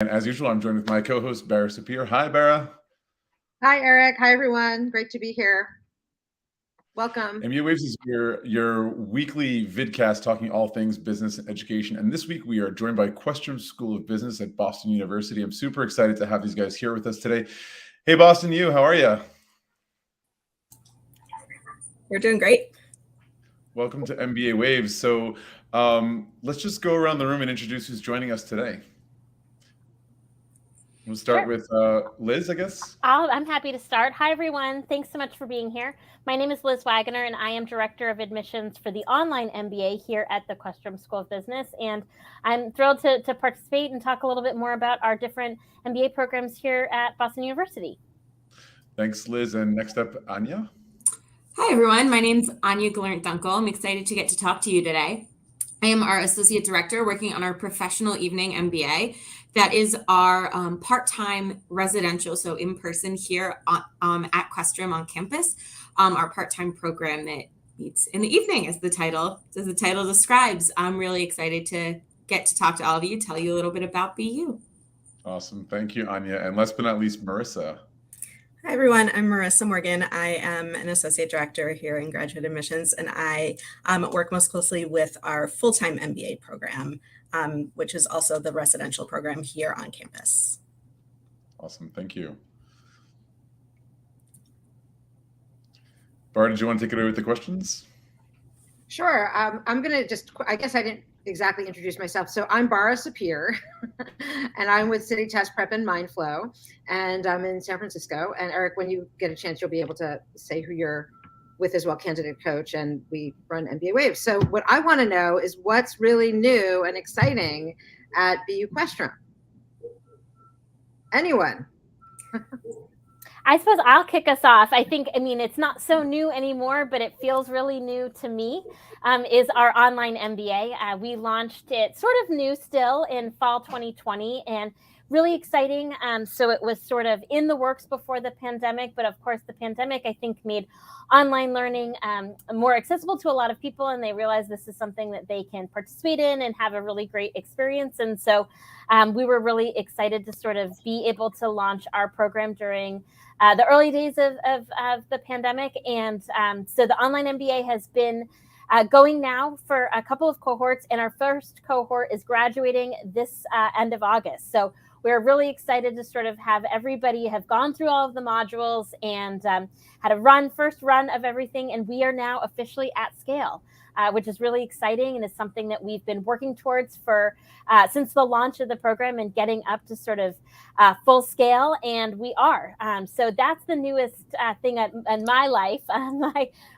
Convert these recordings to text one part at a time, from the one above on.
And as usual, I'm joined with my co-host, Bara Sapir. Hi, Bara. Hi, Eric. Hi, everyone. Great to be here. Welcome. MBA Waves is your weekly vidcast talking all things business and education. And this week we are joined by Questrom School of Business at Boston University. I'm super excited to have these guys here with us today. Hey, Boston U, how are you? We're doing great. Welcome to MBA Waves. So let's just go around the room and introduce who's joining us today. We'll start with Liz, I guess. I'm happy to start. Hi, everyone. Thanks so much for being here. My name is Liz Wagoner, and I am Director of Admissions for the Online MBA here at the Questrom School of Business. And I'm thrilled to participate and talk a little bit more about our different MBA programs here at Boston University. Thanks, Liz. And next up, Anya. Hi, everyone. My name's Anya Gelernt-Dunkle. I'm excited to get to talk to you today. I am our Associate Director working on our Professional Evening MBA. That is our part-time residential, so in person here at Questrom on campus, our part-time program that meets in the evening, as the title describes. I'm really excited to get to talk to all of you, tell you a little bit about BU. Awesome. Thank you, Anya. And last but not least, Marisa. Hi, everyone. I'm Marisa Morgan. I am an associate director here in graduate admissions, and I work most closely with our Full-Time MBA program, which is also the residential program here on campus. Awesome. Thank you. Bara, did you want to take it away with the questions? Sure. I'm going to I guess I didn't exactly introduce myself. So I'm Bara Sapir, and I'm with City Test Prep and Mindflow, and I'm in San Francisco. And Eric, when you get a chance, you'll be able to say who you're with as well, candidate coach, and we run MBA Waves. So what I want to know is what's really new and exciting at BU Questrom? Anyone? I suppose I'll kick us off. I mean, it's not so new anymore, but it feels really new to me, is our Online MBA. We launched it sort of new still in fall 2020 and really exciting. So it was sort of in the works before the pandemic, but of course the pandemic, I think, made online learning more accessible to a lot of people, and they realized this is something that they can participate in and have a really great experience. And so we were really excited to sort of be able to launch our program during the early days of the pandemic. And so the Online MBA has been going now for a couple of cohorts, and our first cohort is graduating this end of August. So we're really excited to sort of have everybody have gone through all of the modules and had a first run of everything. And we are now officially at scale, which is really exciting and is something that we've been working towards for since the launch of the program and getting up to sort of full scale. And we are. So that's the newest thing in my life,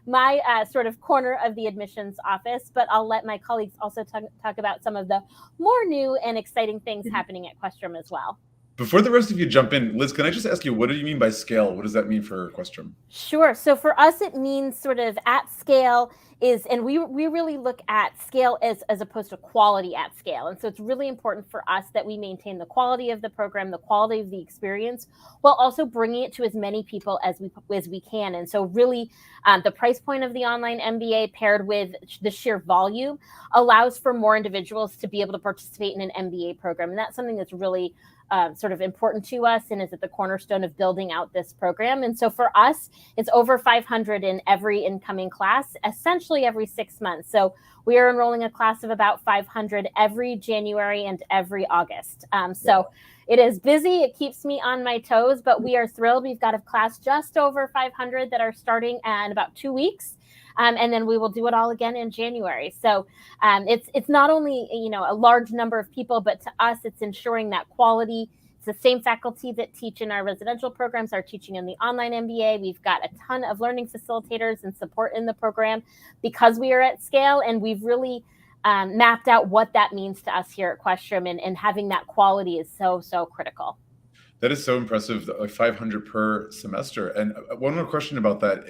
my sort of corner of the admissions office. But I'll let my colleagues also talk about some of the more new and exciting things happening at Questrom as well. Before the rest of you jump in, Liz, can I just ask you, what do you mean by scale? What does that mean for Questrom? Sure. So for us, it means sort of at scale and we really look at scale as opposed to quality at scale. And so it's really important for us that we maintain the quality of the program, the quality of the experience, while also bringing it to as many people as we can. And so really the price point of the Online MBA paired with the sheer volume allows for more individuals to be able to participate in an MBA program. And that's something that's really sort of important to us and is at the cornerstone of building out this program. And so for us, it's over 500 in every incoming class, essentially every 6 months. So we are enrolling a class of about 500 every January and every August. So it is busy. It keeps me on my toes, but we are thrilled. We've got a class just over 500 that are starting in about 2 weeks. And then we will do it all again in January. So it's not only, a large number of people, but to us, it's ensuring that quality. It's the same faculty that teach in our residential programs are teaching in the Online MBA. We've got a ton of learning facilitators and support in the program because we are at scale, and we've really mapped out what that means to us here at Questrom, and having that quality is so critical. That is so impressive, like 500 per semester. And one more question about that.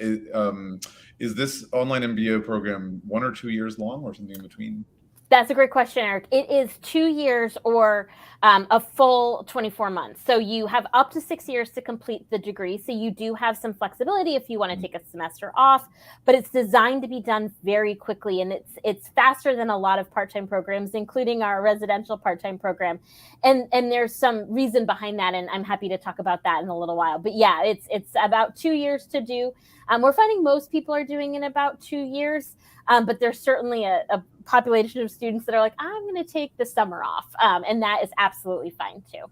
Is this Online MBA program 1 or 2 years long or something in between? That's a great question, Eric. It is 2 years or a full 24 months. So you have up to 6 years to complete the degree. So you do have some flexibility if you want to take a semester off, but it's designed to be done very quickly. And it's faster than a lot of part-time programs, including our residential part-time program. And there's some reason behind that. And I'm happy to talk about that in a little while. But yeah, it's about 2 years to do. We're finding most people are doing in about 2 years. But there's certainly a population of students that are like, I'm going to take the summer off. And that is absolutely fine too.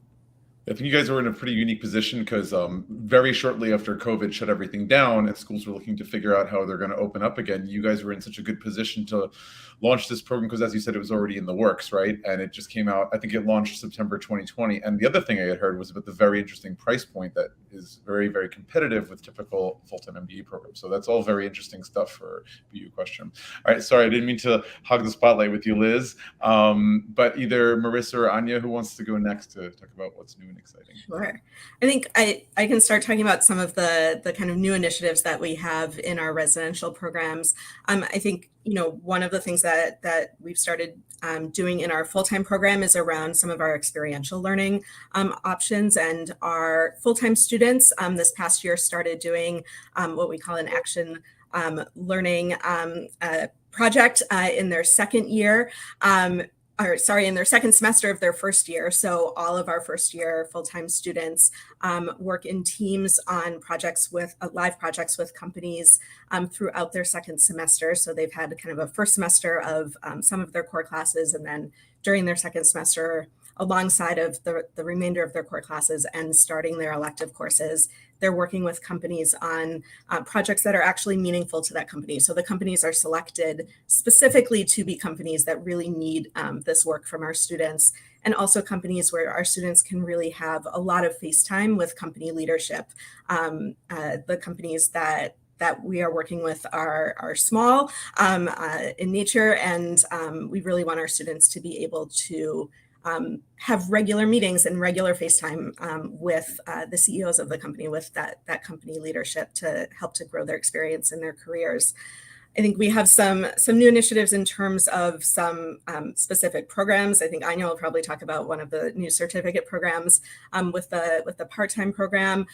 I think you guys were in a pretty unique position because very shortly after COVID shut everything down and schools were looking to figure out how they're going to open up again, you guys were in such a good position to launch this program because, as you said, it was already in the works, right? And it just came out, I think it launched September 2020. And the other thing I had heard was about the very interesting price point that is very, very competitive with typical full-time MBA programs. So that's all very interesting stuff for BU Questrom. All right, sorry, I didn't mean to hog the spotlight with you, Liz. But either Marisa or Anya, who wants to go next to talk about what's new and exciting? Sure. I think I can start talking about some of the kind of new initiatives that we have in our residential programs. I think, one of the things that we've started doing in our full-time program is around some of our experiential learning options, and our full-time students this past year started doing what we call an action learning project in their second year. In their second semester of their first year. So all of our first year full-time students work in teams on projects with live projects with companies throughout their second semester. So they've had kind of a first semester of some of their core classes, and then during their second semester, alongside of the remainder of their core classes and starting their elective courses, they're working with companies on projects that are actually meaningful to that company. So the companies are selected specifically to be companies that really need this work from our students, and also companies where our students can really have a lot of face time with company leadership. The companies that we are working with are small in nature, and we really want our students to be able to have regular meetings and regular FaceTime with the CEOs of the company, with that company leadership, to help to grow their experience in their careers. I think we have some new initiatives in terms of some specific programs. I think Anya will probably talk about one of the new certificate programs with the part-time program.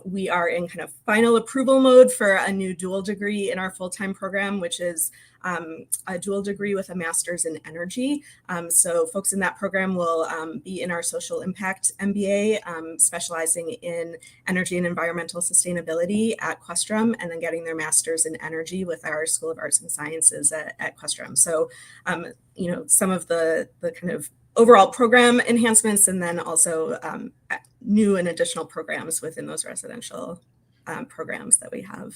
We are in kind of final approval mode for a new dual degree in our full-time program, which is a dual degree with a master's in energy. So folks in that program will be in our social impact MBA, specializing in energy and environmental sustainability at Questrom, and then getting their master's in energy with our School of Arts and Sciences at Questrom. So, some of the kind of overall program enhancements, and then also new and additional programs within those residential programs that we have.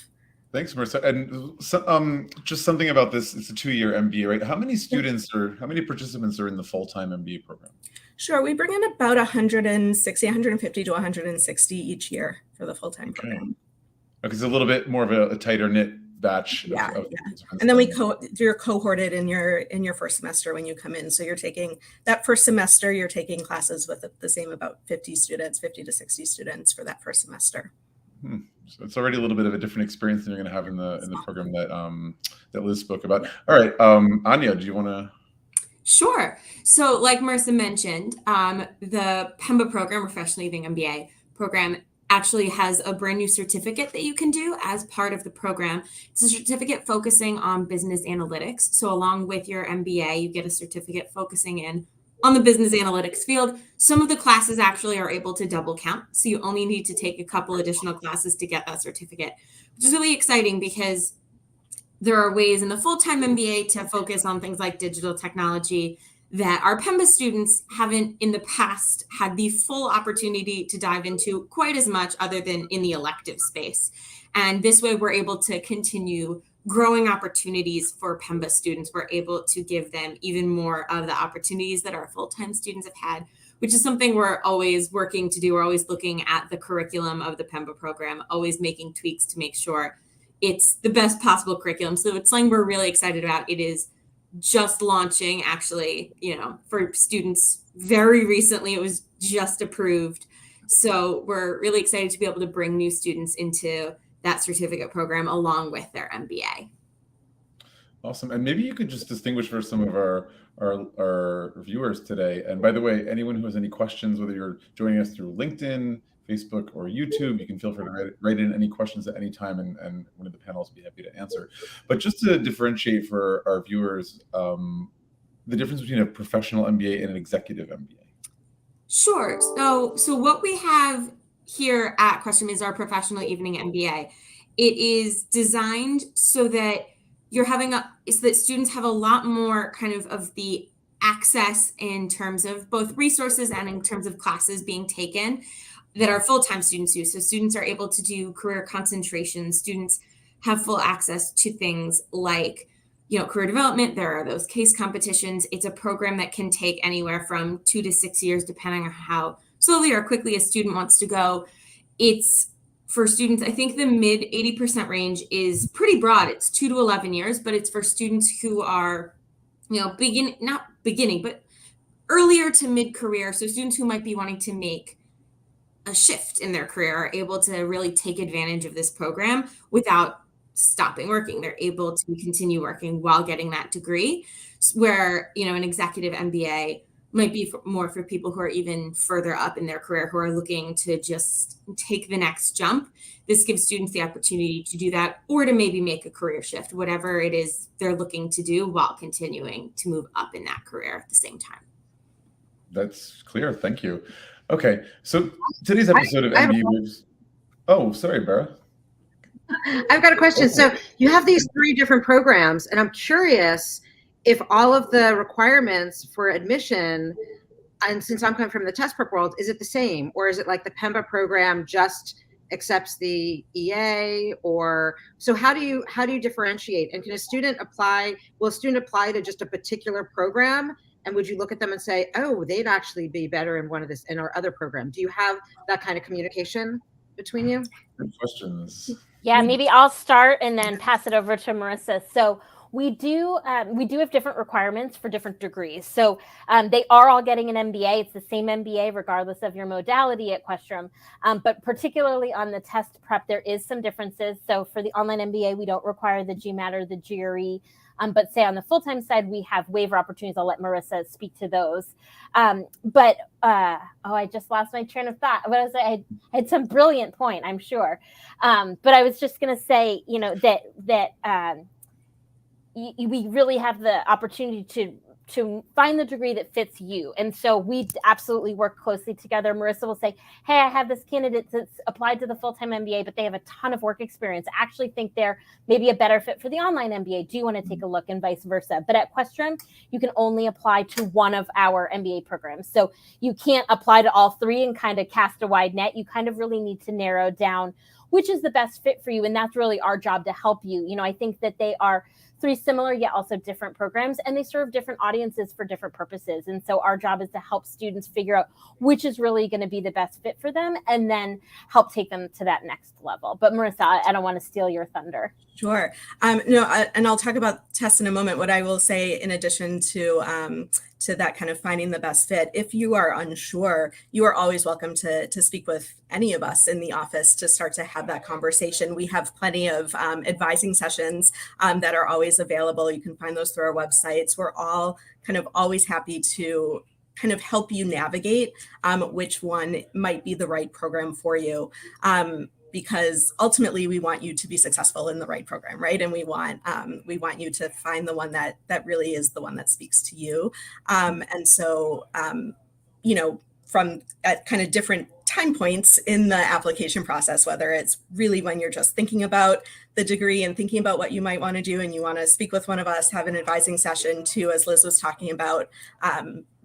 Thanks, Marisa. And so, just something about this, it's a 2-year MBA, right? How many students or how many participants are in the full-time MBA program? Sure, we bring in about 150 to 160 each year for the full-time program. Okay, it's a little bit more of a tighter knit batch. Yeah. And then you're cohorted in your first semester when you come in. So you're taking that first semester, you're taking classes with the same about 50 to 60 students for that first semester. So it's already a little bit of a different experience than you're going to have in the program that Liz spoke about. All right, Anya, do you want to? Sure. So, like Marisa mentioned, the Mba Program, Professional Evening MBA program, actually has a brand new certificate that you can do as part of the program. It's a certificate focusing on business analytics. So, along with your MBA, you get a certificate focusing in on the business analytics field. Some of the classes actually are able to double count. So you only need to take a couple additional classes to get that certificate, which is really exciting because there are ways in the full-time MBA to focus on things like digital technology that our Mba students haven't in the past had the full opportunity to dive into quite as much other than in the elective space. And this way we're able to continue growing opportunities for Mba students. We're able to give them even more of the opportunities that our full-time students have had, which is something we're always working to do. We're always looking at the curriculum of the Mba program, always making tweaks to make sure it's the best possible curriculum. So it's something we're really excited about. It is just launching, actually, for students very recently. It was just approved. So we're really excited to be able to bring new students into that certificate program along with their MBA. Awesome. And maybe you could just distinguish for some of our viewers today. And by the way, anyone who has any questions, whether you're joining us through LinkedIn, Facebook, or YouTube, you can feel free to write in any questions at any time, and one of the panelists will be happy to answer. But just to differentiate for our viewers, the difference between a professional MBA and an executive MBA. Sure. So what we have here at Questrom is our professional evening MBA. It is designed so that so that students have a lot more kind of the access in terms of both resources and in terms of classes being taken that our full-time students use. So students are able to do career concentration. Students have full access to things like, career development. There are those case competitions. It's a program that can take anywhere from 2 to 6 years, depending on how slowly or quickly a student wants to go. It's for students, I think the mid 80% range is pretty broad. It's 2 to 11 years, but it's for students who are, not beginning, but earlier to mid-career. So students who might be wanting to make a shift in their career are able to really take advantage of this program without stopping working. They're able to continue working while getting that degree, where, an executive MBA might be more for people who are even further up in their career, who are looking to just take the next jump. This gives students the opportunity to do that, or to maybe make a career shift, whatever it is they're looking to do, while continuing to move up in that career at the same time. That's clear. Thank you. Okay, so today's episode of MBA Waves. Oh, sorry, Bara. I've got a question. So you have these 3 different programs, and I'm curious if all of the requirements for admission, and since I'm coming from the test prep world, is it the same, or is it like the Mba program just accepts the EA? Or so how do you differentiate? And can a student apply? Will a student apply to just a particular program? And would you look at them and say, oh, they'd actually be better in our other program? Do you have that kind of communication between you? Good questions. Yeah, maybe I'll start and then pass it over to Marisa. So we do have different requirements for different degrees. So they are all getting an MBA. It's the same MBA regardless of your modality at Questrom. But particularly on the test prep, there is some differences. So for the online MBA, we don't require the GMAT or the GRE. But say on the full-time side, we have waiver opportunities. I'll let Marisa speak to those. I just lost my train of thought. What was I had some brilliant point, I'm sure. But I was just going to say, that we really have the opportunity to find the degree that fits you. And so we absolutely work closely together. Marisa will say, hey, I have this candidate that's applied to the full-time MBA, but they have a ton of work experience. I actually think they're maybe a better fit for the online MBA. Do you want to take a look? And vice versa. But at Questrom, you can only apply to one of our MBA programs. So you can't apply to all 3 and kind of cast a wide net. You kind of really need to narrow down which is the best fit for you. And that's really our job to help you. I think that they are 3 similar yet also different programs, and they serve different audiences for different purposes. And so our job is to help students figure out which is really going to be the best fit for them, and then help take them to that next level. But Marisa, I don't want to steal your thunder. Sure. And I'll talk about tests in a moment. What I will say, in addition to that kind of finding the best fit, if you are unsure, you are always welcome to speak with any of us in the office to start to have that conversation. We have plenty of advising sessions that are always available. You can find those through our websites. We're all kind of always happy to kind of help you navigate which one might be the right program for you. Because ultimately we want you to be successful in the right program, right? And we want you to find the one that really is the one that speaks to you. And so, from at kind of different time points in the application process, whether it's really when you're just thinking about the degree and thinking about what you might want to do, and you want to speak with one of us, have an advising session, to, as Liz was talking about,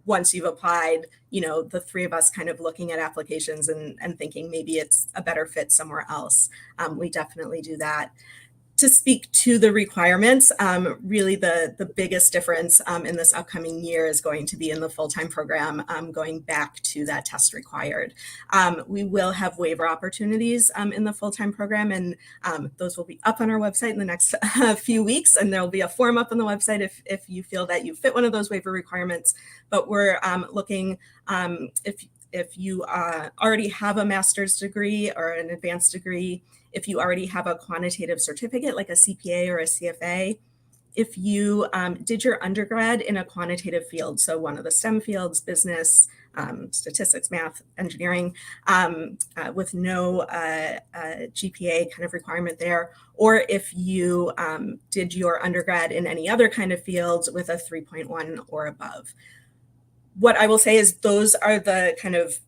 once you've applied, the 3 of us kind of looking at applications and thinking maybe it's a better fit somewhere else. We definitely do that. To speak to the requirements, really the biggest difference in this upcoming year is going to be in the full-time program, going back to that test required. We will have waiver opportunities in the full-time program, and those will be up on our website in the next few weeks, and there will be a form up on the website if you feel that you fit one of those waiver requirements. But we're looking, if you already have a master's degree or an advanced degree, if you already have a quantitative certificate like a CPA or a CFA, if you did your undergrad in a quantitative field, so one of the STEM fields, business, statistics, math, engineering, with no GPA kind of requirement there, or if you did your undergrad in any other kind of field with a 3.1 or above. What I will say is those are the kind of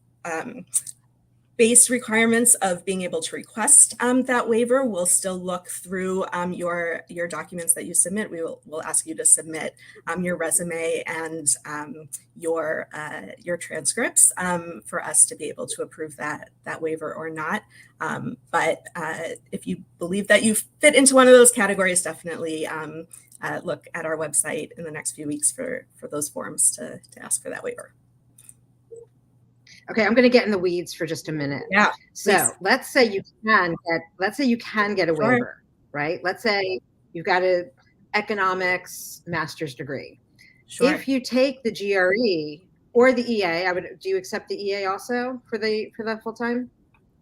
base requirements of being able to request that waiver. We'll still look through your documents that you submit. We'll ask you to submit your resume and your transcripts for us to be able to approve that waiver or not. But if you believe that you fit into one of those categories, definitely look at our website in the next few weeks for those forms to ask for that waiver. Okay, I'm going to get in the weeds for just a minute. Yeah. So please. let's say you can get a Sure. waiver, right? Let's say you've got an economics master's degree. Sure. If you take the GRE or the EA, do you accept the EA also for the full-time,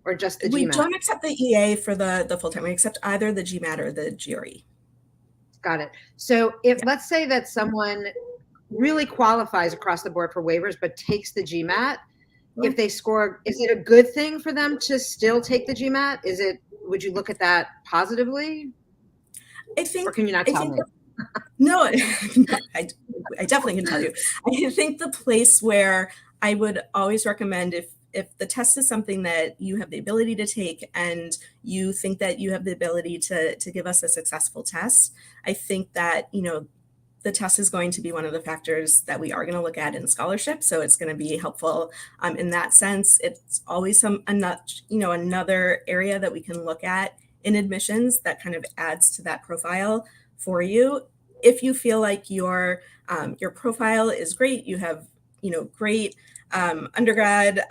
or just the GMAT? We don't accept the EA for the full-time. We accept either the GMAT or the GRE. Got it. So let's say that someone really qualifies across the board for waivers, but takes the GMAT, if they score, is it a good thing for them to still take the GMAT? Would you look at that positively? I think, or can you not tell me? No, I definitely can tell you. I think the place where I would always recommend, if the test is something that you have the ability to take and you think that you have the ability to give us a successful test, I think that, the test is going to be one of the factors that we are going to look at in scholarship. So it's going to be helpful in that sense. It's always another area that we can look at in admissions that kind of adds to that profile for you. If you feel like your profile is great, you have great undergrad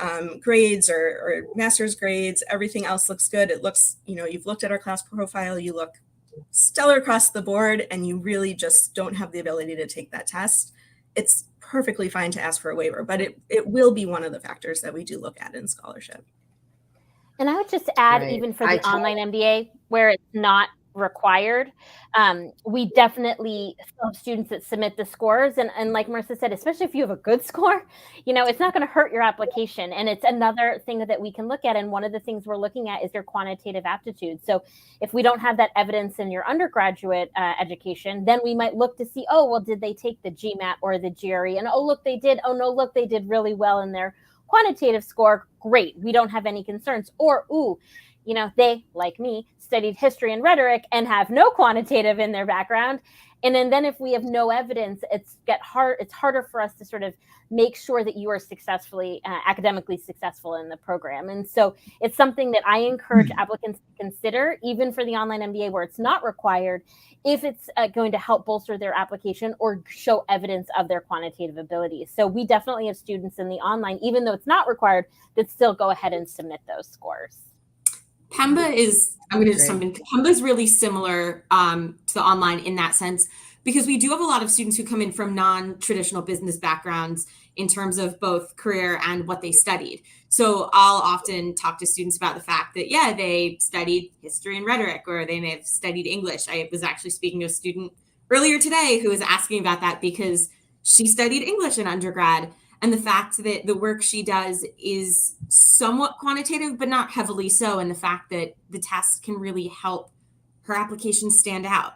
grades or master's grades, everything else looks good. It looks, you've looked at our class profile, you look stellar across the board, and you really just don't have the ability to take that test, it's perfectly fine to ask for a waiver, but it will be one of the factors that we do look at in scholarship. And I would just add, Right. even for the online MBA, where it's not required, we definitely still have students that submit the scores. And like Marisa said, especially if you have a good score, it's not going to hurt your application. And it's another thing that we can look at. And one of the things we're looking at is your quantitative aptitude. So if we don't have that evidence in your undergraduate education, then we might look to see, did they take the GMAT or the GRE? And look, they did. Oh, no, look, they did really well in their quantitative score. Great. We don't have any concerns. Or, they, like me, studied history and rhetoric and have no quantitative in their background. And then if we have no evidence, it's harder for us to sort of make sure that you are successfully, academically successful in the program. And so it's something that I encourage applicants to consider, even for the online MBA where it's not required, if it's going to help bolster their application or show evidence of their quantitative abilities. So we definitely have students in the online, even though it's not required, that still go ahead and submit those scores. Mba is really similar to the online in that sense, because we do have a lot of students who come in from non-traditional business backgrounds in terms of both career and what they studied. So I'll often talk to students about the fact that, they studied history and rhetoric, or they may have studied English. I was actually speaking to a student earlier today who was asking about that because she studied English in undergrad. And the fact that the work she does is somewhat quantitative, but not heavily so. And the fact that the test can really help her application stand out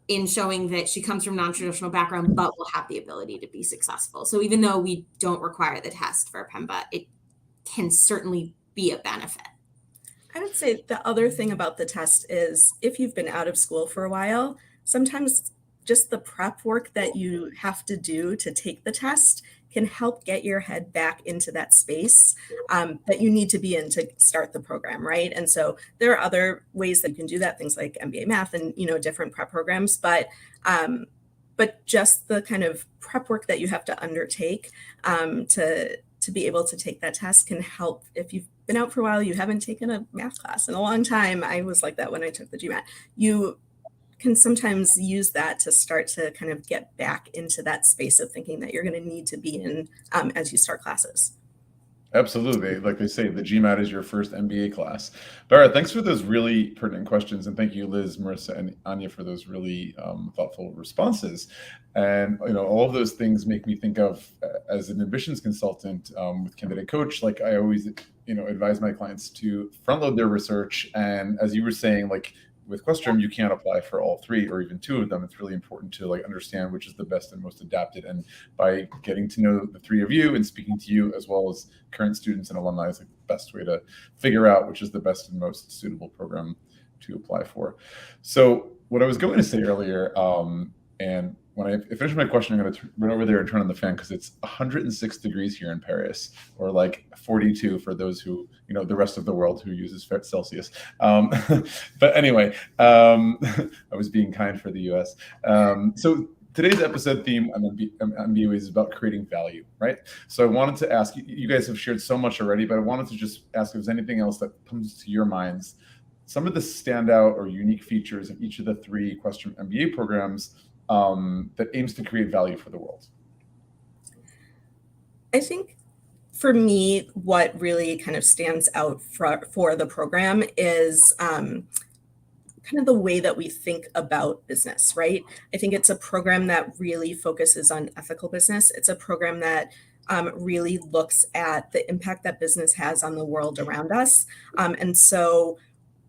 in showing that she comes from non-traditional background, but will have the ability to be successful. So even though we don't require the test for Mba, it can certainly be a benefit. I would say the other thing about the test is if you've been out of school for a while, sometimes just the prep work that you have to do to take the test can help get your head back into that space that you need to be in to start the program, right? And so there are other ways that you can do that, things like MBA math and different prep programs, but just the kind of prep work that you have to undertake to be able to take that test can help. If you've been out for a while, you haven't taken a math class in a long time. I was like that when I took the GMAT. You can sometimes use that to start to kind of get back into that space of thinking that you're going to need to be in as you start classes. Absolutely. Like they say, the GMAT is your first MBA class. Bara, thanks for those really pertinent questions. And thank you, Liz, Marisa, and Anya for those really thoughtful responses. And, all of those things make me think of, as an admissions consultant with Candidate Coach, like I always, advise my clients to front load their research. And as you were saying, like, with Questrom, you can't apply for all three or even two of them. It's really important to understand which is the best and most adapted. And by getting to know the three of you and speaking to you as well as current students and alumni is the best way to figure out which is the best and most suitable program to apply for. So what I was going to say earlier, and when I finish my question, I'm going to run over there and turn on the fan because it's 106 degrees here in Paris, or like 42 for those who, the rest of the world who uses Celsius. But anyway, I was being kind for the US. So today's episode theme on MBA Waves is about creating value, right? So I wanted to ask, you guys have shared so much already, but I wanted to just ask if there's anything else that comes to your minds, some of the standout or unique features of each of the three Questrom MBA programs that aims to create value for the world. I think for me, what really kind of stands out for the program is kind of the way that we think about business, right? I think it's a program that really focuses on ethical business. It's a program that really looks at the impact that business has on the world around us. And so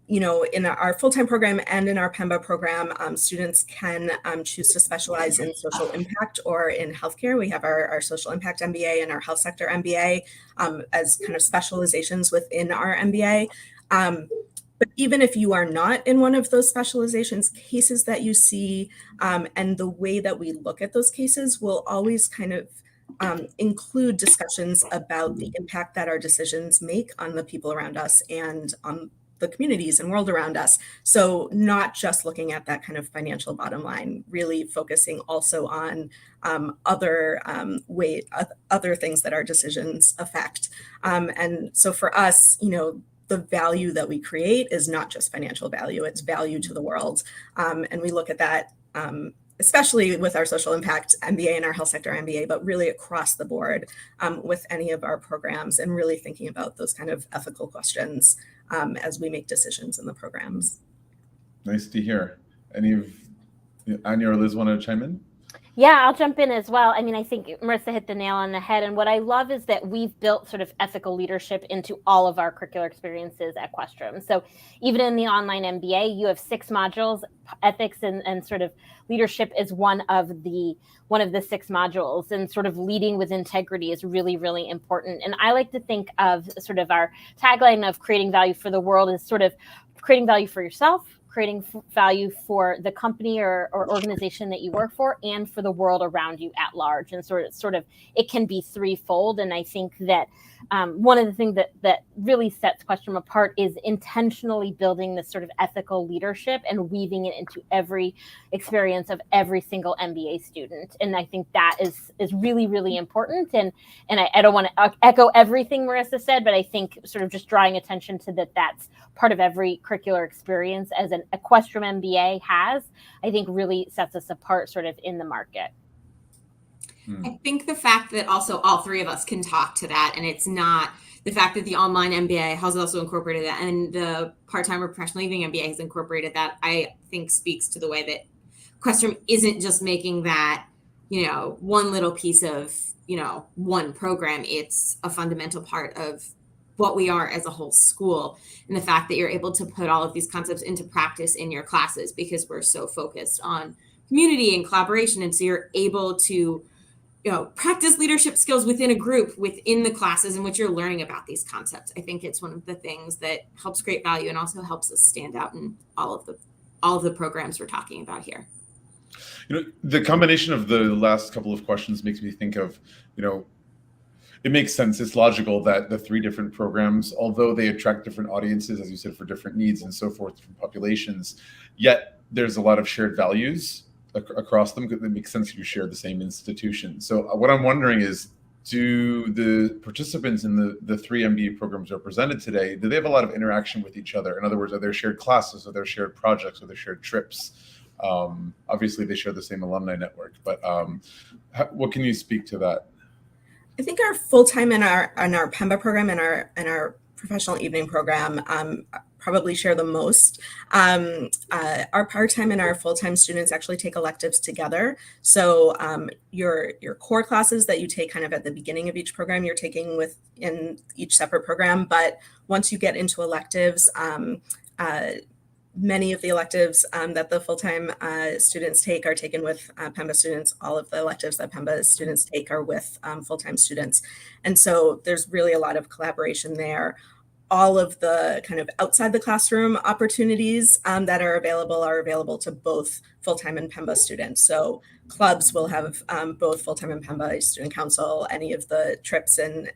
in our full-time program and in our Mba program, students can choose to specialize in social impact or in healthcare. We have our social impact MBA and our health sector MBA as kind of specializations within our MBA. But even if you are not in one of those specializations, cases that you see and the way that we look at those cases will always kind of include discussions about the impact that our decisions make on the people around us and on the communities and world around us. So not just looking at that kind of financial bottom line, really focusing also on other things that our decisions affect. And so for us, the value that we create is not just financial value, it's value to the world. And we look at that, especially with our social impact MBA and our health sector MBA, but really across the board with any of our programs, and really thinking about those kind of ethical questions as we make decisions in the programs. Nice to hear. Any of Anya or Liz want to chime in? Yeah, I'll jump in as well. I mean, I think Marisa hit the nail on the head. And what I love is that we've built sort of ethical leadership into all of our curricular experiences at Questrom. So even in the Online MBA, you have 6 modules. Ethics and sort of leadership is one of the 6 modules, and sort of leading with integrity is really, really important. And I like to think of sort of our tagline of creating value for the world as sort of creating value for yourself, creating value for the company or organization that you work for, and for the world around you at large. And sort of it can be threefold. And I think that one of the things that really sets Questrom apart is intentionally building this sort of ethical leadership and weaving it into every experience of every single MBA student. And I think that is really, really important. And I don't want to echo everything Marisa said, but I think sort of just drawing attention to that's part of every curricular experience as a Questrom MBA has, I think really sets us apart sort of in the market. I think the fact that also all three of us can talk to that, and it's not the fact that the Online MBA has also incorporated that, and the Part-Time Professional Evening MBA has incorporated that, I think speaks to the way that Questrom isn't just making that, one little piece of, one program. It's a fundamental part of what we are as a whole school, and the fact that you're able to put all of these concepts into practice in your classes because we're so focused on community and collaboration. And so you're able to practice leadership skills within a group, within the classes in which you're learning about these concepts. I think it's one of the things that helps create value and also helps us stand out in all of the programs we're talking about here. The combination of the last couple of questions makes me think of, it makes sense. It's logical that the 3 different programs, although they attract different audiences, as you said, for different needs and so forth, different populations, yet there's a lot of shared values across them. It makes sense you share the same institution. So what I'm wondering is, do the participants in the 3 MBA programs represented today, do they have a lot of interaction with each other? In other words, are there shared classes, are there shared projects, are there shared trips? Obviously, they share the same alumni network, but what can you speak to that? I think our full-time and our Mba program and our professional evening program probably share the most. Our part-time and our full-time students actually take electives together. So your core classes that you take kind of at the beginning of each program, you're taking within each separate program. But once you get into electives, many of the electives that the full-time students take are taken with Mba students. All of the electives that Mba students take are with full-time students. And so there's really a lot of collaboration there. All of the kind of outside the classroom opportunities that are available to both full-time and Mba students. So clubs will have both full-time and Mba student council, any of the trips and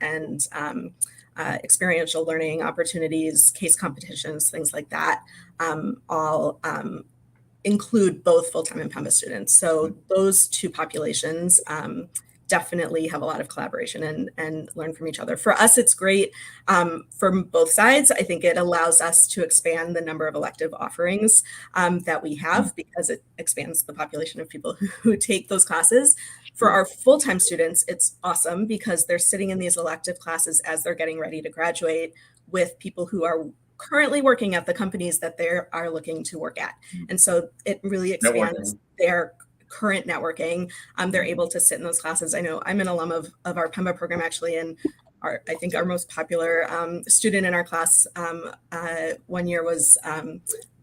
experiential learning opportunities, case competitions, things like that, all include both full-time and Mba students. So those two populations definitely have a lot of collaboration and learn from each other. For us, it's great from both sides. I think it allows us to expand the number of elective offerings that we have because it expands the population of people who take those classes. For our full-time students, it's awesome because they're sitting in these elective classes as they're getting ready to graduate with people who are currently working at the companies that they are looking to work at. And so it really expands their current networking. They're able to sit in those classes. I know I'm an alum of our Mba program actually, and I think our most popular student in our class one year was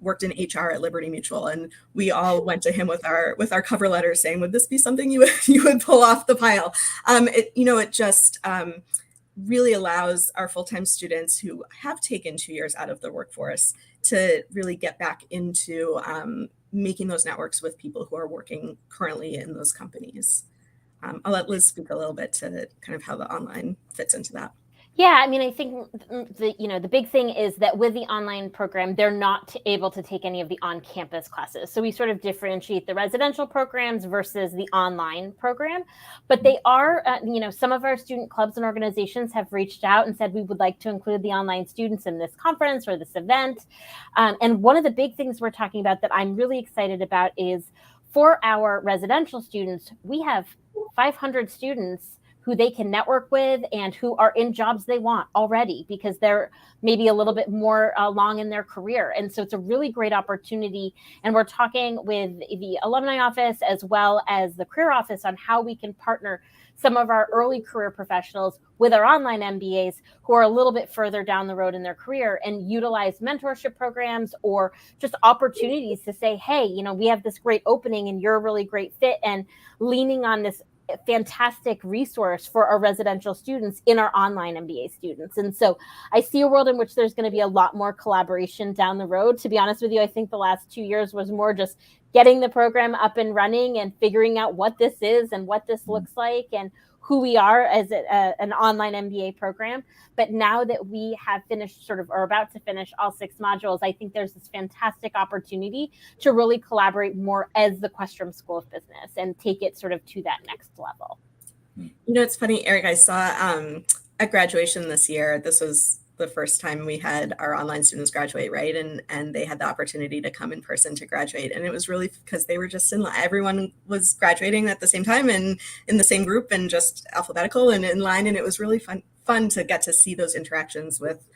worked in HR at Liberty Mutual, and we all went to him with our cover letter saying, "Would this be something you would pull off the pile?" It just really allows our full-time students who have taken 2 years out of the workforce to really get back into making those networks with people who are working currently in those companies. I'll let Liz speak a little bit to kind of how the online fits into that. Yeah, I mean, I think the big thing is that with the online program, they're not able to take any of the on-campus classes. So we sort of differentiate the residential programs versus the online program. But they are, some of our student clubs and organizations have reached out and said we would like to include the online students in this conference or this event. And one of the big things we're talking about that I'm really excited about is for our residential students, we have 500 students who they can network with and who are in jobs they want already because they're maybe a little bit more along in their career. And so it's a really great opportunity. And we're talking with the alumni office as well as the career office on how we can partner some of our early career professionals with our online MBAs who are a little bit further down the road in their career and utilize mentorship programs or just opportunities to say, hey, we have this great opening and you're a really great fit, and leaning on this fantastic resource for our residential students in our online MBA students. And so I see a world in which there's going to be a lot more collaboration down the road. To be honest with you, I think the last 2 years was more just getting the program up and running and figuring out what this is and what this looks like and who we are as an online MBA program. But now that we have finished or about to finish all 6 modules, I think there's this fantastic opportunity to really collaborate more as the Questrom School of Business and take it sort of to that next level. It's funny, Eric, I saw at graduation this year, this was the first time we had our online students graduate, right? And they had the opportunity to come in person to graduate. And it was really because they were just everyone was graduating at the same time and in the same group and just alphabetical and in line. And it was really fun to get to see those interactions with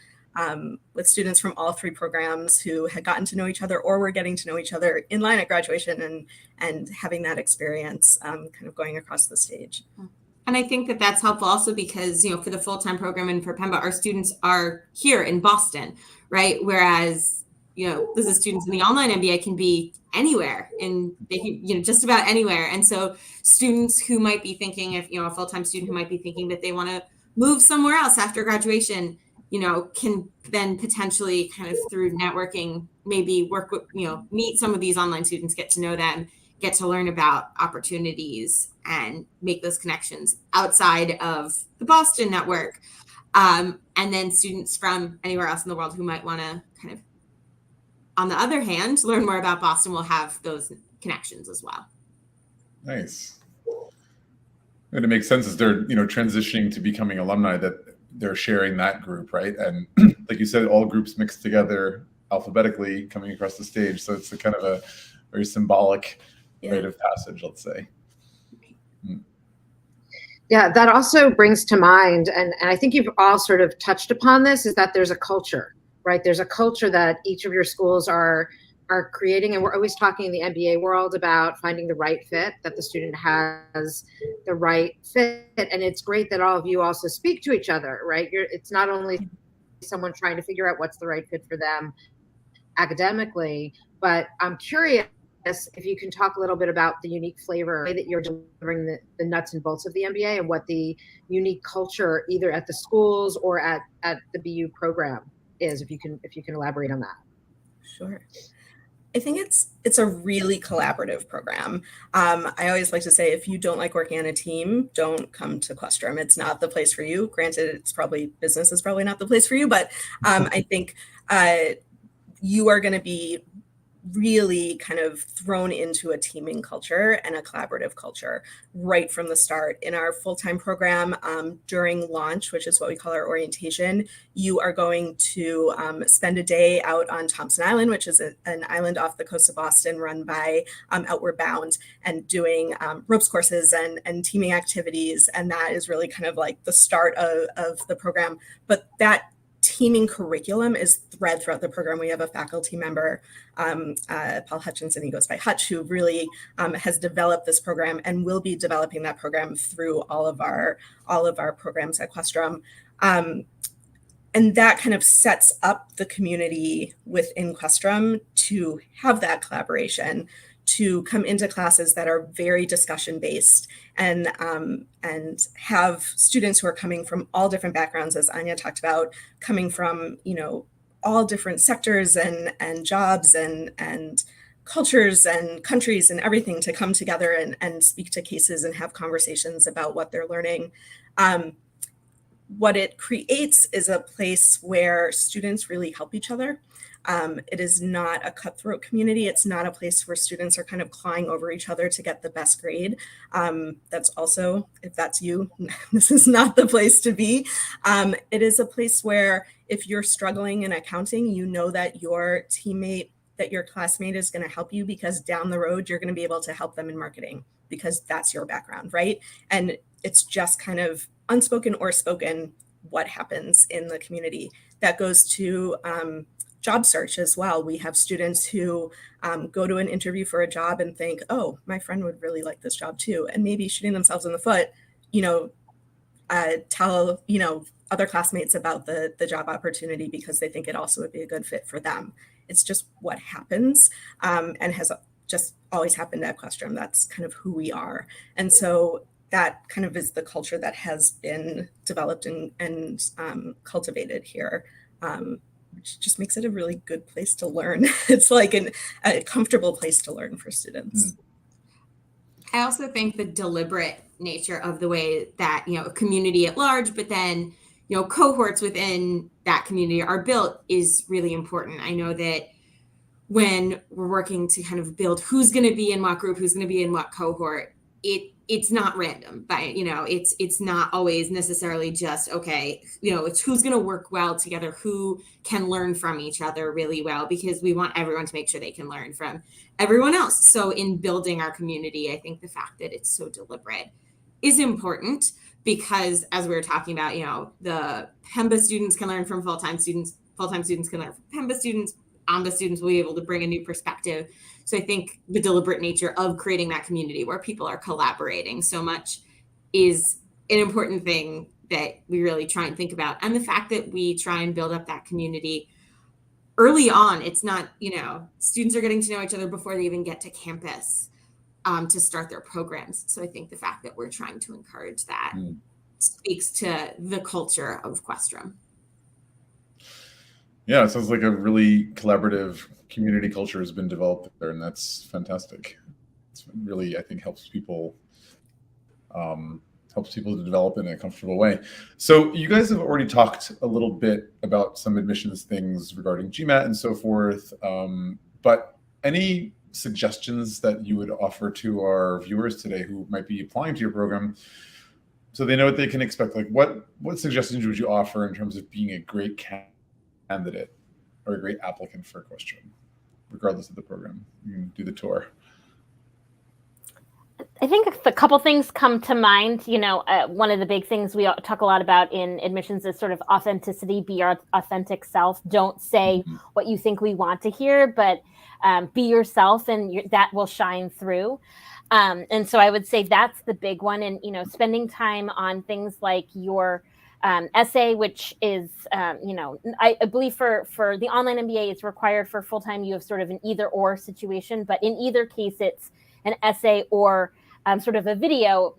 students from all 3 programs who had gotten to know each other or were getting to know each other in line at graduation and having that experience kind of going across the stage. And I think that that's helpful also because, for the full-time program and for Mba, our students are here in Boston, right? Whereas, business students in the online MBA can be anywhere and they can, just about anywhere. And so students who might be thinking, if, a full-time student who might be thinking that they want to move somewhere else after graduation, can then potentially kind of through networking, maybe work with, meet some of these online students, get to know them, get to learn about opportunities and make those connections outside of the Boston network. And then students from anywhere else in the world who might want to kind of, on the other hand, learn more about Boston will have those connections as well. Nice. And it makes sense as they're, transitioning to becoming alumni that they're sharing that group, right? And like you said, all groups mixed together alphabetically coming across the stage. So it's a kind of a very symbolic rite of passage, let's say. Yeah, that also brings to mind, and I think you've all sort of touched upon this, is that there's a culture, right? There's a culture that each of your schools are creating, and we're always talking in the MBA world about finding the right fit, that the student has the right fit, and it's great that all of you also speak to each other, right? It's not only someone trying to figure out what's the right fit for them academically, but I'm curious if you can talk a little bit about the unique flavor that you're delivering the nuts and bolts of the MBA, and what the unique culture either at the schools or at the BU program is, if you can elaborate on that. Sure. I think it's a really collaborative program. I always like to say, if you don't like working on a team, don't come to Questrom. It's not the place for you. Granted, business is probably not the place for you, but I think you are going to be really kind of thrown into a teaming culture and a collaborative culture right from the start. In our full-time program, during launch, which is what we call our orientation, you are going to spend a day out on Thompson Island, which is an island off the coast of Boston run by Outward Bound, and doing ropes courses and teaming activities. And that is really kind of like the start of the program. But that teaming curriculum is thread throughout the program. We have a faculty member, Paul Hutchinson, he goes by Hutch, who really has developed this program and will be developing that program through all of our programs at Questrom. And that kind of sets up the community within Questrom to have that collaboration, to come into classes that are very discussion based, and have students who are coming from all different backgrounds, as Anya talked about, coming from, all different sectors and jobs and cultures and countries and everything, to come together and speak to cases and have conversations about what they're learning. What it creates is a place where students really help each other. It is not a cutthroat community. It's not a place where students are kind of clawing over each other to get the best grade. That's also, if that's you, this is not the place to be. It is a place where if you're struggling in accounting, you know that your teammate, that your classmate is going to help you, because down the road, you're going to be able to help them in marketing, because that's your background, right? And it's just kind of unspoken or spoken what happens in the community. That goes to job search as well. We have students who go to an interview for a job and think, oh, my friend would really like this job too. And maybe shooting themselves in the foot, tell, other classmates about the job opportunity because they think it also would be a good fit for them. It's just what happens, and has just always happened at Questrom. That's kind of who we are. And so that kind of is the culture that has been developed and cultivated here, which just makes it a really good place to learn. It's like a comfortable place to learn for students. I also think the deliberate nature of the way that, a community at large, but then, cohorts within that community are built is really important. I know that when we're working to kind of build who's going to be in what group, who's going to be in what cohort, it's not random, but it's not always necessarily just, okay, it's who's going to work well together, who can learn from each other really well, because we want everyone to make sure they can learn from everyone else. So in building our community, I think the fact that it's so deliberate is important, because as we were talking about, the Mba students can learn from full-time students can learn from Mba students, Mba students will be able to bring a new perspective. So I think the deliberate nature of creating that community where people are collaborating so much is an important thing that we really try and think about. And the fact that we try and build up that community early on, it's not, students are getting to know each other before they even get to campus to start their programs. So I think the fact that we're trying to encourage that speaks to the culture of Questrom. Yeah, it sounds like a really collaborative community culture has been developed there, and that's fantastic. It's really, I think, helps people to develop in a comfortable way. So you guys have already talked a little bit about some admissions things regarding GMAT and so forth, but any suggestions that you would offer to our viewers today who might be applying to your program so they know what they can expect? Like what suggestions would you offer in terms of being a great candidate or a great applicant for Questrom, regardless of the program? You can do the tour. I think a couple things come to mind. One of the big things we talk a lot about in admissions is sort of authenticity. Be your authentic self. Don't say what you think we want to hear, but be yourself, and that will shine through. And so I would say that's the big one. And, spending time on things like your essay, which is, I believe for the online MBA, it's required for full-time. You have sort of an either or situation, but in either case, it's an essay or sort of a video,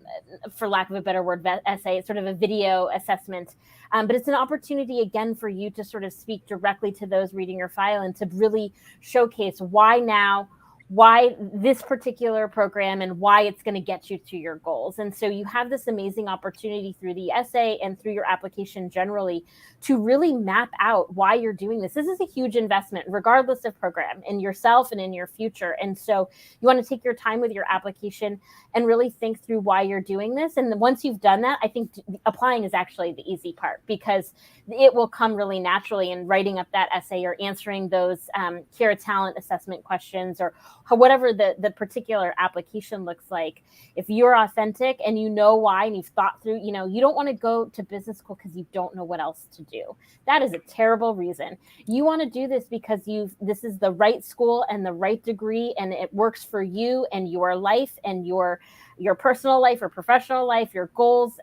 for lack of a better word, essay. It's sort of a video assessment. But it's an opportunity, again, for you to sort of speak directly to those reading your file and to really showcase why now, why this particular program, and why it's going to get you to your goals. And so you have this amazing opportunity through the essay and through your application generally to really map out why you're doing this. This is a huge investment, regardless of program, in yourself and in your future. And so you want to take your time with your application and really think through why you're doing this. And once you've done that, I think applying is actually the easy part, because it will come really naturally in writing up that essay or answering those Kira talent assessment questions, or whatever the particular application looks like. If you're authentic and you know why, and you've thought through, you don't want to go to business school because you don't know what else to do. That is a terrible reason. You want to do this because this is the right school and the right degree, and it works for you and your life and your personal life or professional life, your goals,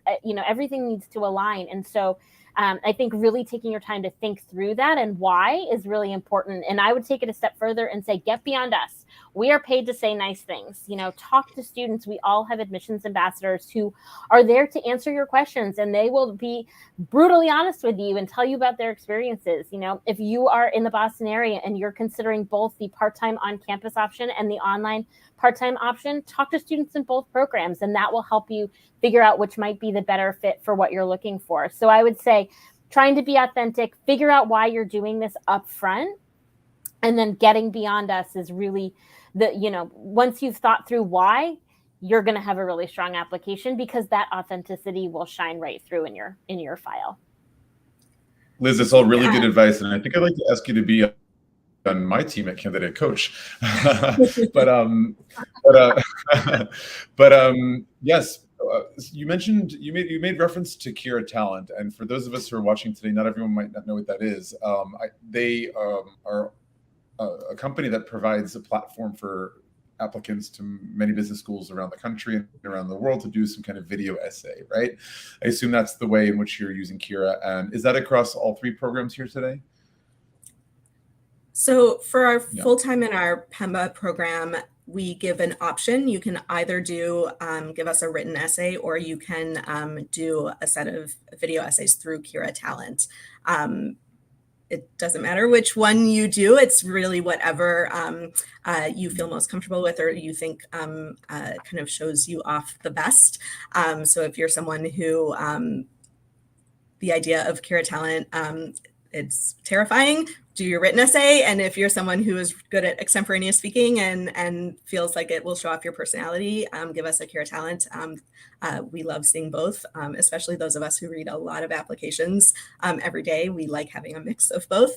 everything needs to align. And so I think really taking your time to think through that and why is really important. And I would take it a step further and say, get beyond us. We are paid to say nice things. Talk to students. We all have admissions ambassadors who are there to answer your questions, and they will be brutally honest with you and tell you about their experiences. If you are in the Boston area and you're considering both the part-time on-campus option and the online part-time option, talk to students in both programs, and that will help you figure out which might be the better fit for what you're looking for. So I would say trying to be authentic, figure out why you're doing this up front, and then getting beyond us is really once you've thought through why, you're going to have a really strong application, because that authenticity will shine right through in your file. Liz, it's all really good advice, and I think I'd like to ask you to be on my team at Candidate Coach. Yes, you mentioned you made reference to Kira Talent, and for those of us who are watching today, not everyone might not know what that is. They are a company that provides a platform for applicants to many business schools around the country and around the world to do some kind of video essay, right? I assume that's the way in which you're using Kira. And is that across all three programs here today? So for our full-time and our Mba program, we give an option. You can either give us a written essay, or you can do a set of video essays through Kira Talent. It doesn't matter which one you do. It's really whatever you feel most comfortable with, or you think kind of shows you off the best. So if you're someone who the idea of Kira Talent, it's terrifying, do your written essay. And if you're someone who is good at extemporaneous speaking and feels like it will show off your personality, give us a Kira Talent. We love seeing both, especially those of us who read a lot of applications every day. We like having a mix of both.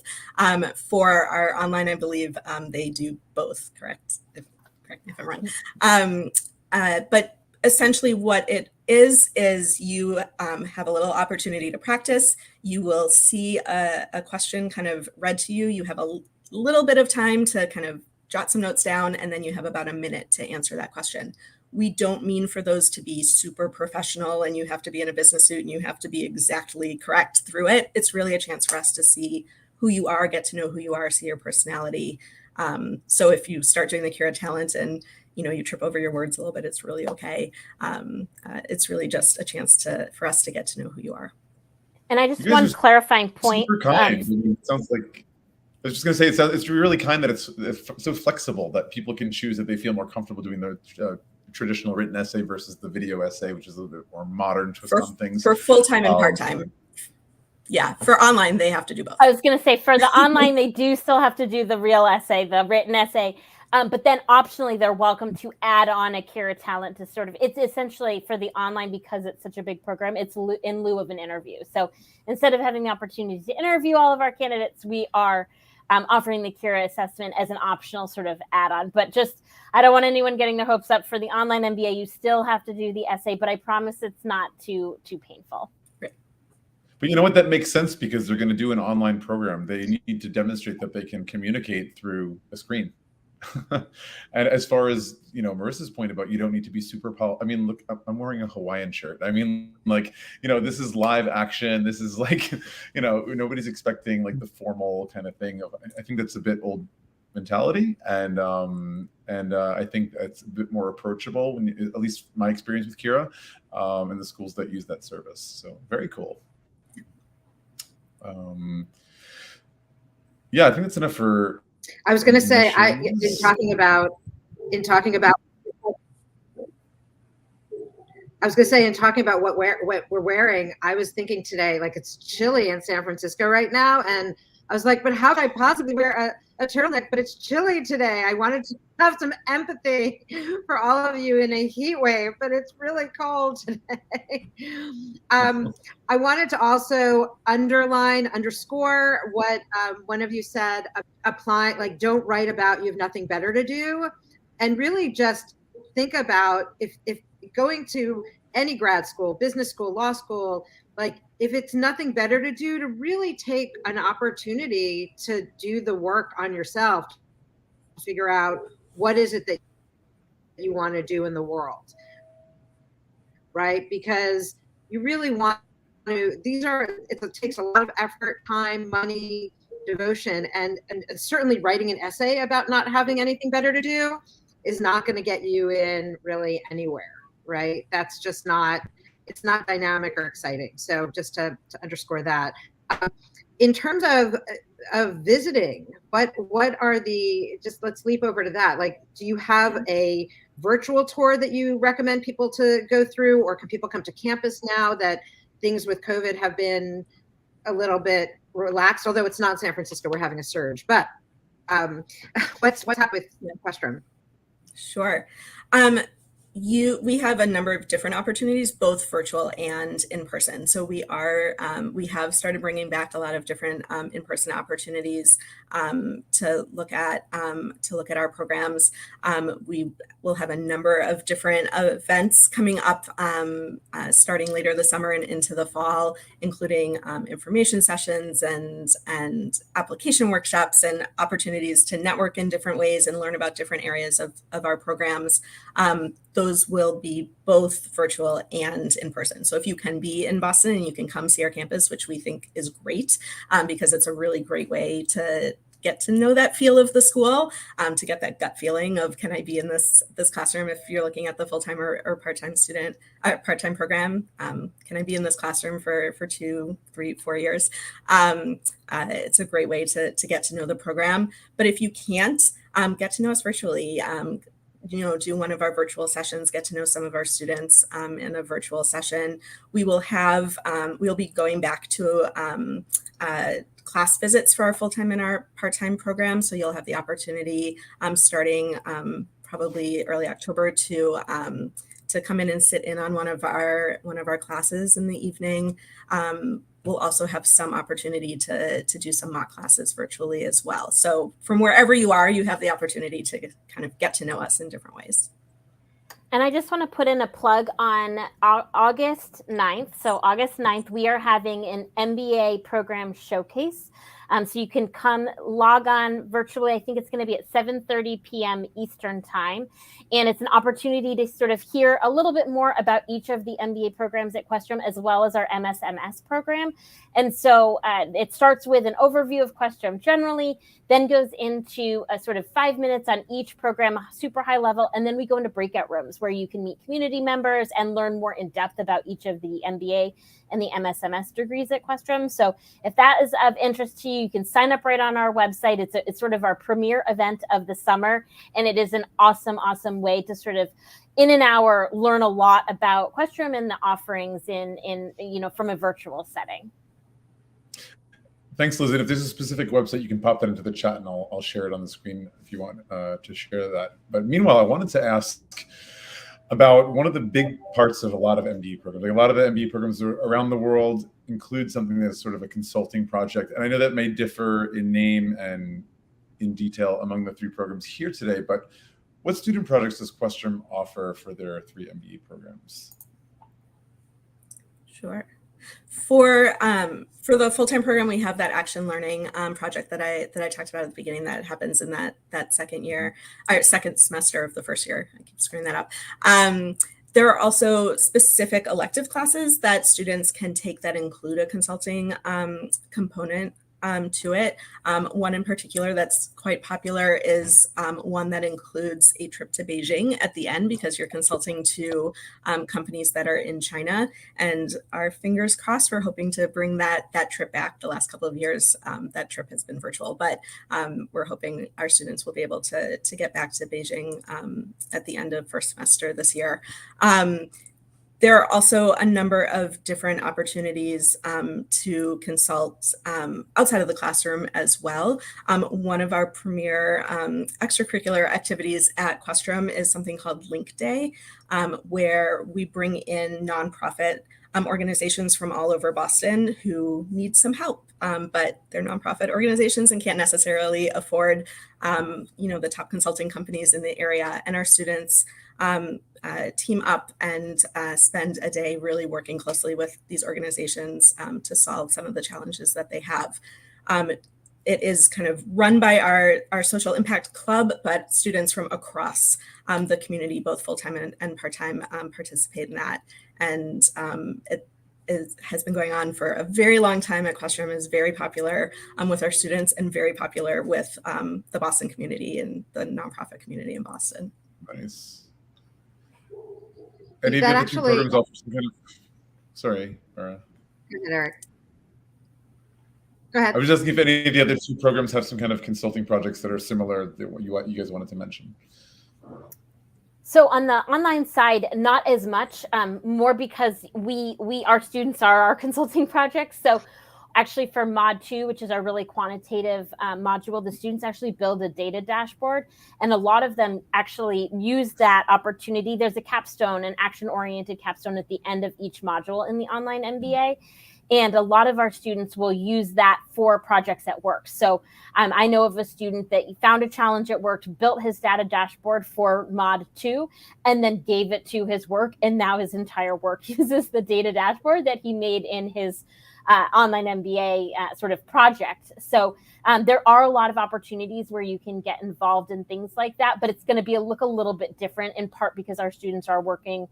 For our online, I believe they do both, correct me if I'm wrong. But essentially what it is you have a little opportunity to practice. You will see a question kind of read to you. You have a little bit of time to kind of jot some notes down, and then you have about a minute to answer that question. We don't mean for those to be super professional and you have to be in a business suit and you have to be exactly correct through it. It's really a chance for us to see who you are, get to know who you are, see your personality. So if you start doing the Kira Talent and you trip over your words a little bit, it's really okay. It's really just a chance for us to get to know who you are. And I just one clarifying point. Super kind. It sounds like, I was just going to say, it's really kind that it's so flexible that people can choose that they feel more comfortable doing the traditional written essay versus the video essay, which is a little bit more modern twist on things. For full-time and part-time. Yeah, for online, they have to do both. I was going to say, for the online, they do still have to do the real essay, the written essay. But then optionally, they're welcome to add on a Kira Talent to sort of, it's essentially for the online, because it's such a big program, it's in lieu of an interview. So instead of having the opportunity to interview all of our candidates, we are offering the Kira assessment as an optional sort of add-on. But just, I don't want anyone getting their hopes up for the online MBA. You still have to do the essay, but I promise it's not too painful. But you know what? That makes sense because they're going to do an online program. They need to demonstrate that they can communicate through a screen. And as far as, Marissa's point about you don't need to be super I mean, look, I'm wearing a Hawaiian shirt. I mean, like, this is live action. This is like, nobody's expecting like the formal kind of thing. I think that's a bit old mentality. And I think that's a bit more approachable at least my experience with Kira and the schools that use that service. So very cool. Yeah, I think that's enough for. I was going to say, in talking about what we're wearing, I was thinking today, like it's chilly in San Francisco right now, and I was like, but how could I possibly wear a turtleneck? But it's chilly today. I wanted to have some empathy for all of you in a heat wave, but it's really cold today. I wanted to also underscore what one of you said, apply, like don't write about you have nothing better to do, and really just think about if going to any grad school, business school, law school, like if it's nothing better to do, to really take an opportunity to do the work on yourself, to figure out what is it that you want to do in the world, right? Because you really want to, it takes a lot of effort, time, money, devotion, and certainly writing an essay about not having anything better to do is not going to get you in really anywhere, right? That's just not, it's not dynamic or exciting. So just to underscore that. In terms of visiting, what are just let's leap over to that. Like, do you have a virtual tour that you recommend people to go through, or can people come to campus now that things with COVID have been a little bit relaxed? Although it's not San Francisco, we're having a surge. But what's happening with Questrom? Sure. We have a number of different opportunities, both virtual and in person. So we have started bringing back a lot of different in-person opportunities to look at our programs. We will have a number of different events coming up starting later this summer and into the fall, including information sessions and application workshops and opportunities to network in different ways and learn about different areas of our programs. Those will be both virtual and in person. So if you can be in Boston and you can come see our campus, which we think is great because it's a really great way to get to know that feel of the school, to get that gut feeling of, can I be in this classroom? If you're looking at the full-time or part-time student, part-time program, can I be in this classroom for 2, 3, 4 years? It's a great way to get to know the program. But if you can't, get to know us virtually. Do one of our virtual sessions, get to know some of our students in a virtual session. We'll be going back to class visits for our full-time and our part-time program. So you'll have the opportunity starting probably early October to come in and sit in on one of our classes in the evening. We'll also have some opportunity to do some mock classes virtually as well. So from wherever you are, you have the opportunity to kind of get to know us in different ways. And I just want to put in a plug on August 9th. So August 9th, we are having an MBA Program Showcase. So you can come log on virtually. I think it's going to be at 7:30 p.m. Eastern time. And it's an opportunity to sort of hear a little bit more about each of the MBA programs at Questrom, as well as our MSMS program. And so it starts with an overview of Questrom generally, then goes into a sort of 5 minutes on each program, super high level. And then we go into breakout rooms where you can meet community members and learn more in depth about each of the MBA and the MSMS degrees at Questrom. So if that is of interest to you, you can sign up right on our website. It's sort of our premier event of the summer. And it is an awesome, awesome way to sort of in an hour learn a lot about Questrom and the offerings in from a virtual setting. Thanks, Liz. And if there's a specific website, you can pop that into the chat and I'll share it on the screen if you want to share that. But meanwhile, I wanted to ask, about one of the big parts of a lot of MBA programs. Like a lot of the MBA programs around the world include something that's sort of a consulting project. And I know that may differ in name and in detail among the three programs here today, but what student projects does Questrom offer for their three MBA programs? Sure. For the full-time program, we have that action learning project that I talked about at the beginning that happens in that second year, or second semester of the first year. I keep screwing that up. There are also specific elective classes that students can take that include a consulting component to it. One in particular that's quite popular is one that includes a trip to Beijing at the end because you're consulting to companies that are in China. And our fingers crossed, we're hoping to bring that trip back. The last couple of years, that trip has been virtual, but we're hoping our students will be able to get back to Beijing at the end of first semester this year. There are also a number of different opportunities to consult outside of the classroom as well. One of our premier extracurricular activities at Questrom is something called Link Day, where we bring in nonprofit organizations from all over Boston who need some help, but they're nonprofit organizations and can't necessarily afford, the top consulting companies in the area. And our students team up and spend a day really working closely with these organizations to solve some of the challenges that they have. It is kind of run by our social impact club, but students from across the community, both full-time and part-time, participate in that. And it has been going on for a very long time at Questrom, is very popular with our students and very popular with the Boston community and the nonprofit community in Boston. Nice. Any of the other two programs offer some kind of, sorry, Bara. Go ahead, Eric. Go ahead. I was just asking if any of the other two programs have some kind of consulting projects that are similar that you guys wanted to mention. So on the online side, not as much, more because our students are our consulting projects. So actually for Mod 2, which is our really quantitative module, the students actually build a data dashboard, and a lot of them actually use that opportunity. There's a capstone, an action-oriented capstone at the end of each module in the Online MBA. And a lot of our students will use that for projects at work. So I know of a student that found a challenge at work, built his data dashboard for Mod 2, and then gave it to his work. And now his entire work uses the data dashboard that he made in his Online MBA sort of project. So there are a lot of opportunities where you can get involved in things like that, but it's going to look a little bit different, in part because our students are working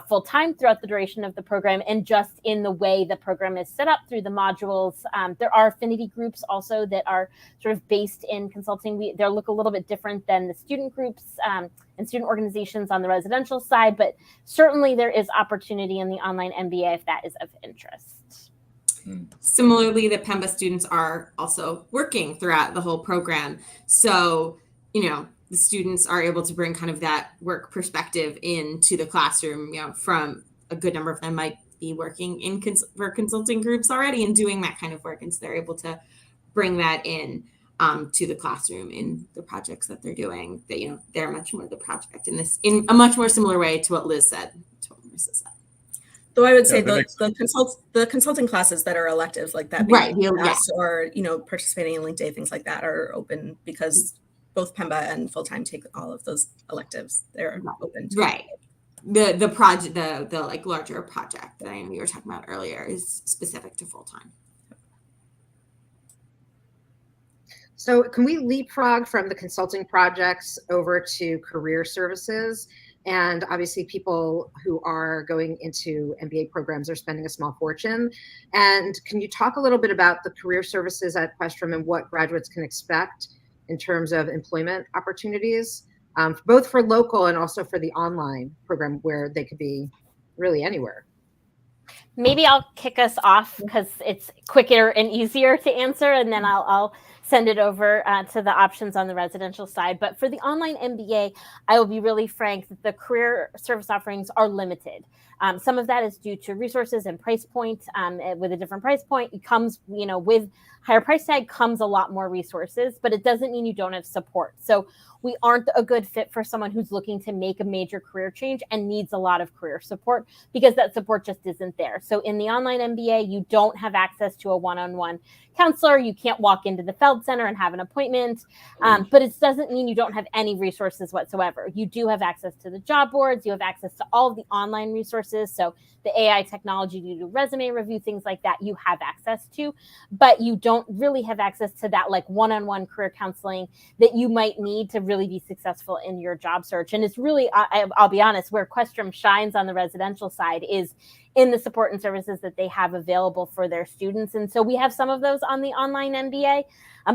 full-time throughout the duration of the program, and just in the way the program is set up through the modules. There are affinity groups also that are sort of based in consulting. They look a little bit different than the student groups and student organizations on the residential side, but certainly there is opportunity in the Online MBA if that is of interest. Similarly, the Mba students are also working throughout the whole program. So, the students are able to bring kind of that work perspective into the classroom, from a good number of them might be working for consulting groups already and doing that kind of work. And so they're able to bring that in to the classroom in the projects that they're doing, that, they're much more the project in a much more similar way to what Liz said, to what Marisa said. Though I would say the consulting classes that are electives, like that, right, or participating in Link Day, things like that, are open because both Mba and full-time take all of those electives. They're open to right. The project, the like larger project that we were talking about earlier, is specific to full-time. So can we leapfrog from the consulting projects over to career services? And obviously people who are going into MBA programs are spending a small fortune. And can you talk a little bit about the career services at Questrom and what graduates can expect in terms of employment opportunities, both for local and also for the online program where they could be really anywhere? Maybe I'll kick us off because it's quicker and easier to answer, and then I'll send it over to the options on the residential side. But for the Online MBA, I will be really frank that the career service offerings are limited. Some of that is due to resources and price point. With a different price point, it comes, with higher price tag comes a lot more resources, but it doesn't mean you don't have support. So we aren't a good fit for someone who's looking to make a major career change and needs a lot of career support, because that support just isn't there. So in the online MBA, you don't have access to a one-on-one counselor. You can't walk into the Feld Center and have an appointment, but it doesn't mean you don't have any resources whatsoever. You do have access to the job boards. You have access to all of the online resources. So the AI technology to do resume review, things like that, you have access to, but you don't really have access to that like one-on-one career counseling that you might need to really be successful in your job search. And it's really, I'll be honest, where Questrom shines on the residential side is in the support and services that they have available for their students. And so we have some of those on the online MBA.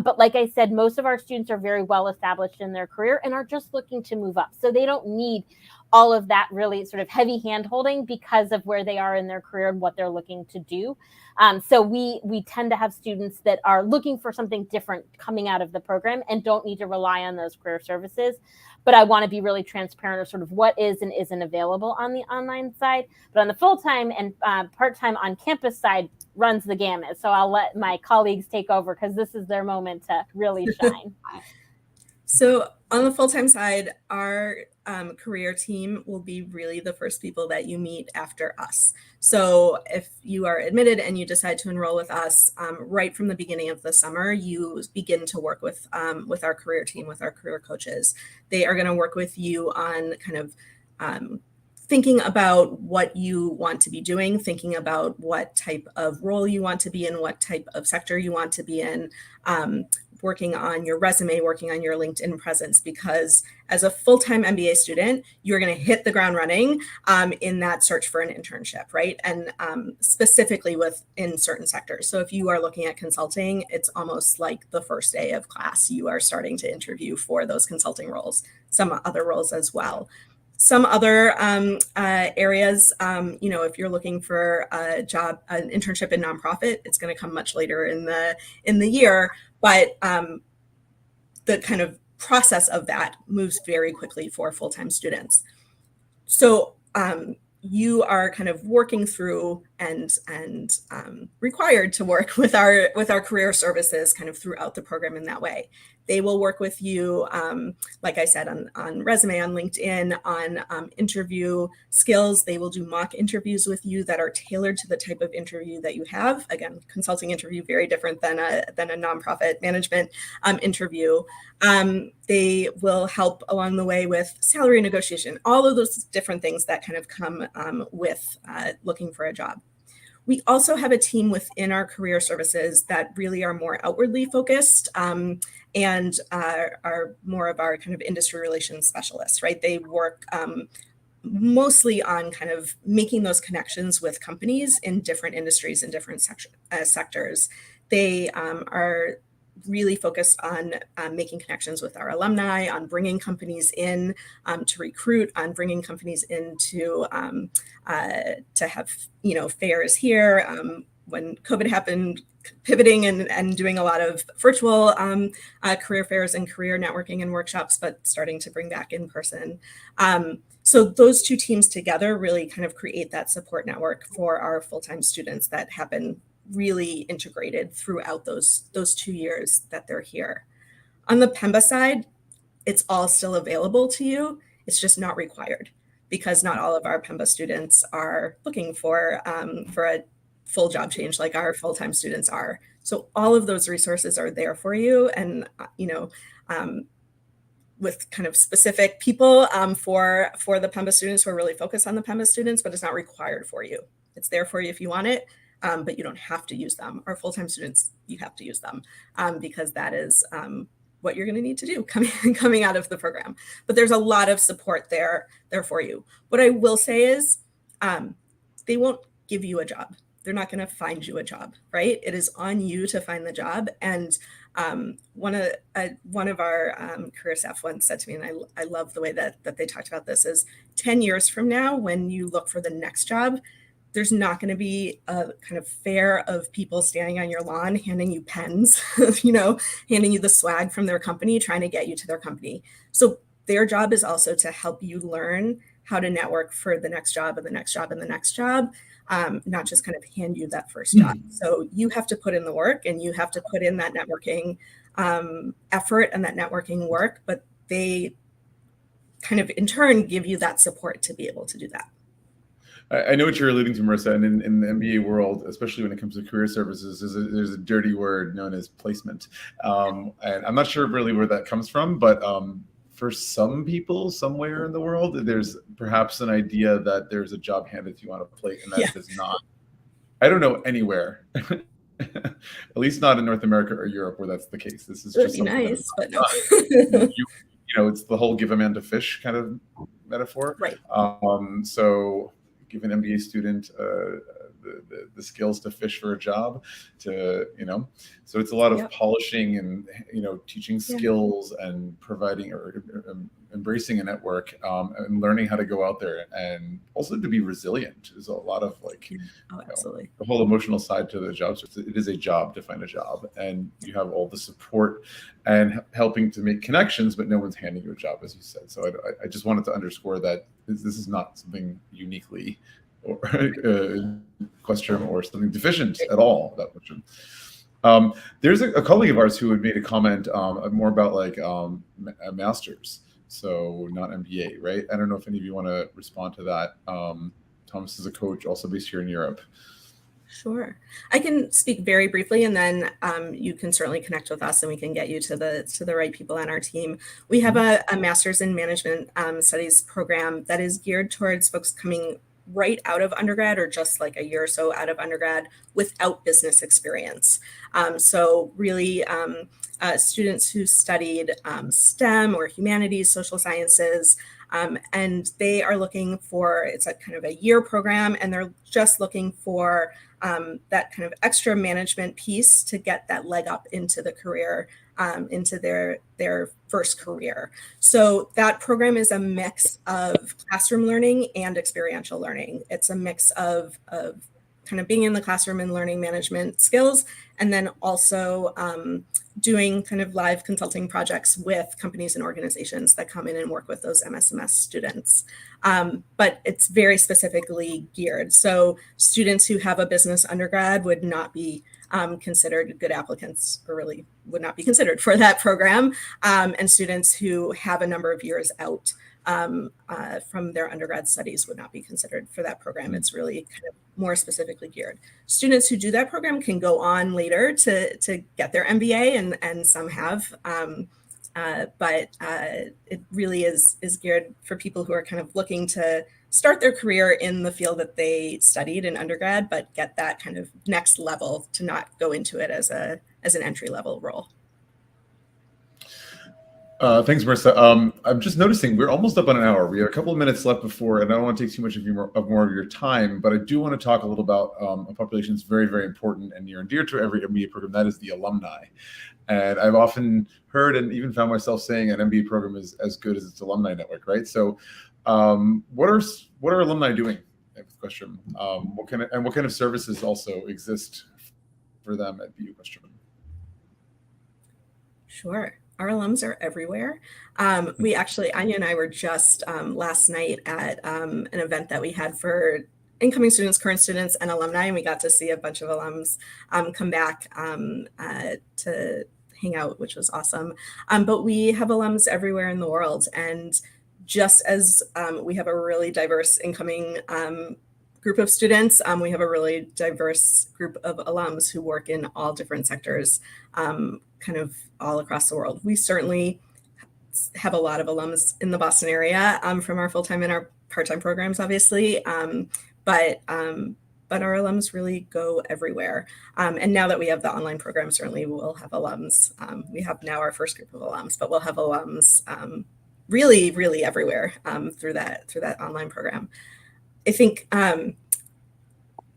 But like I said, most of our students are very well established in their career and are just looking to move up. So they don't need all of that really sort of heavy hand holding because of where they are in their career and what they're looking to do. So we tend to have students that are looking for something different coming out of the program and don't need to rely on those career services. But I want to be really transparent of sort of what is and isn't available on the online side. But on the full-time and part-time on campus side runs the gamut. So I'll let my colleagues take over because this is their moment to really shine. So on the full-time side, our career team will be really the first people that you meet after us. So if you are admitted and you decide to enroll with us, right from the beginning of the summer, you begin to work with our career team, with our career coaches. They are going to work with you on kind of thinking about what you want to be doing, thinking about what type of role you want to be in, what type of sector you want to be in, working on your resume, working on your LinkedIn presence, because as a full-time MBA student, you're going to hit the ground running in that search for an internship, right? And specifically in certain sectors. So if you are looking at consulting, it's almost like the first day of class, you are starting to interview for those consulting roles, some other roles as well. Some other areas, if you're looking for a job, an internship in nonprofit, it's going to come much later in the year. But the kind of process of that moves very quickly for full-time students. So you are kind of working through and required to work with our career services kind of throughout the program in that way. They will work with you, like I said, on resume, on LinkedIn, on interview skills. They will do mock interviews with you that are tailored to the type of interview that you have. Again, consulting interview, very different than a nonprofit management interview. They will help along the way with salary negotiation, all of those different things that kind of come with looking for a job. We also have a team within our career services that really are more outwardly focused and are more of our kind of industry relations specialists, right? They work mostly on kind of making those connections with companies in different industries and different sectors. They are really focused on making connections with our alumni, on bringing companies in to recruit, on bringing companies in to have fairs here. When COVID happened, pivoting and doing a lot of virtual career fairs and career networking and workshops, but starting to bring back in person. So those two teams together really kind of create that support network for our full-time students that happen really integrated throughout those 2 years that they're here. On the Mba side, it's all still available to you. It's just not required because not all of our Mba students are looking for a full job change like our full-time students are. So all of those resources are there for you, and with kind of specific people for the Mba students who are really focused on the Mba students, but it's not required for you. It's there for you if you want it. But you don't have to use them. Our full-time students, you have to use them because that is what you're going to need to do coming out of the program. But there's a lot of support there for you. What I will say is they won't give you a job. They're not going to find you a job, right? It is on you to find the job. And one of our career staff once said to me, and I love the way that they talked about this, is 10 years from now, when you look for the next job, there's not going to be a kind of fair of people standing on your lawn, handing you pens, handing you the swag from their company, trying to get you to their company. So their job is also to help you learn how to network for the next job and the next job and the next job, not just kind of hand you that first job. So you have to put in the work and you have to put in that networking effort and that networking work, but they kind of in turn give you that support to be able to do that. I know what you're alluding to, Marisa, and in the MBA world, especially when it comes to career services, there's a dirty word known as placement. And I'm not sure really where that comes from, but for some people somewhere in the world, there's perhaps an idea that there's a job handed to you on a plate, and that does not. I don't know anywhere, at least not in North America or Europe, where that's the case. This is just nice, but no. It's the whole give a man to fish kind of metaphor. Right. So give an MBA student the skills to fish for a job, so it's a lot of polishing and teaching skills and providing or embracing a network and learning how to go out there and also to be resilient. There's a lot of absolutely the whole emotional side to the job. So it is a job to find a job, and you have all the support and helping to make connections, but no one's handing you a job, as you said. So I just wanted to underscore that this is not something uniquely or Questrom or something deficient at all. That Questrom. There's a colleague of ours who had made a comment more about a master's, so not MBA, right? I don't know if any of you want to respond to that. Thomas is a coach, also based here in Europe. Sure. I can speak very briefly, and then you can certainly connect with us and we can get you to the right people on our team. We have a master's in management studies program that is geared towards folks coming right out of undergrad or just like a year or so out of undergrad without business experience. So really students who studied STEM or humanities, social sciences, and they are looking for, it's a kind of a year program, and they're just looking for that kind of extra management piece to get that leg up into the career, into their first career. So that program is a mix of classroom learning and experiential learning. It's a mix of kind of being in the classroom and learning management skills, and then also doing kind of live consulting projects with companies and organizations that come in and work with those MSMS students. But it's very specifically geared. So students who have a business undergrad would not be considered good applicants, or really would not be considered for that program. And students who have a number of years out from their undergrad studies would not be considered for that program. It's really kind of more specifically geared. Students who do that program can go on later to get their MBA, and some have, but it really is geared for people who are kind of looking to start their career in the field that they studied in undergrad, but get that kind of next level to not go into it as an entry level role. Thanks, Marisa. I'm just noticing we're almost up on an hour. We have a couple of minutes left before, and I don't want to take too much of more of your time, but I do want to talk a little about a population that's very, very important and near and dear to every MBA program. That is the alumni. And I've often heard and even found myself saying an MBA program is as good as its alumni network, right? So what are alumni doing with Questrom? What kind of services also exist for them at BU Questrom? Sure. Our alums are everywhere. We actually, Anya and I were just last night at an event that we had for incoming students, current students, and alumni, and we got to see a bunch of alums come back to hang out, which was awesome. But we have alums everywhere in the world, and just as we have a really diverse incoming group of students, we have a really diverse group of alums who work in all different sectors, kind of all across the world. We certainly have a lot of alums in the Boston area from our full-time and our part-time programs, obviously, but our alums really go everywhere. And now that we have the online program, certainly we'll have alums. We have now our first group of alums, but we'll have alums really, really everywhere through that online program. I think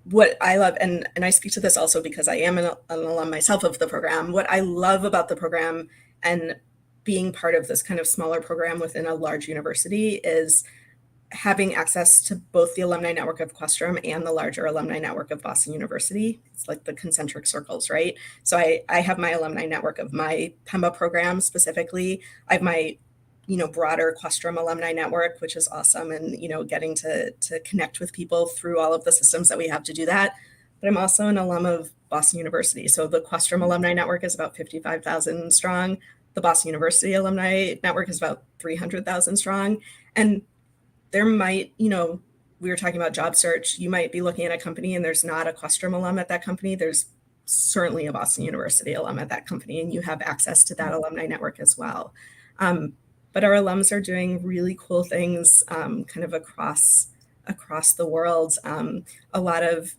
what I love, and I speak to this also because I am an alum myself of the program, what I love about the program and being part of this kind of smaller program within a large university is having access to both the alumni network of Questrom and the larger alumni network of Boston University. It's like the concentric circles, right? So I have my alumni network of my Mba program specifically. I have my broader Questrom alumni network, which is awesome, and getting to connect with people through all of the systems that we have to do that. But I'm also an alum of Boston University, so the Questrom alumni network is about 55,000 strong. The Boston University alumni network is about 300,000 strong, and there might, we were talking about job search. You might be looking at a company and there's not a Questrom alum at that company. There's certainly a Boston University alum at that company, and you have access to that alumni network as well. But our alums are doing really cool things kind of across the world. A lot of,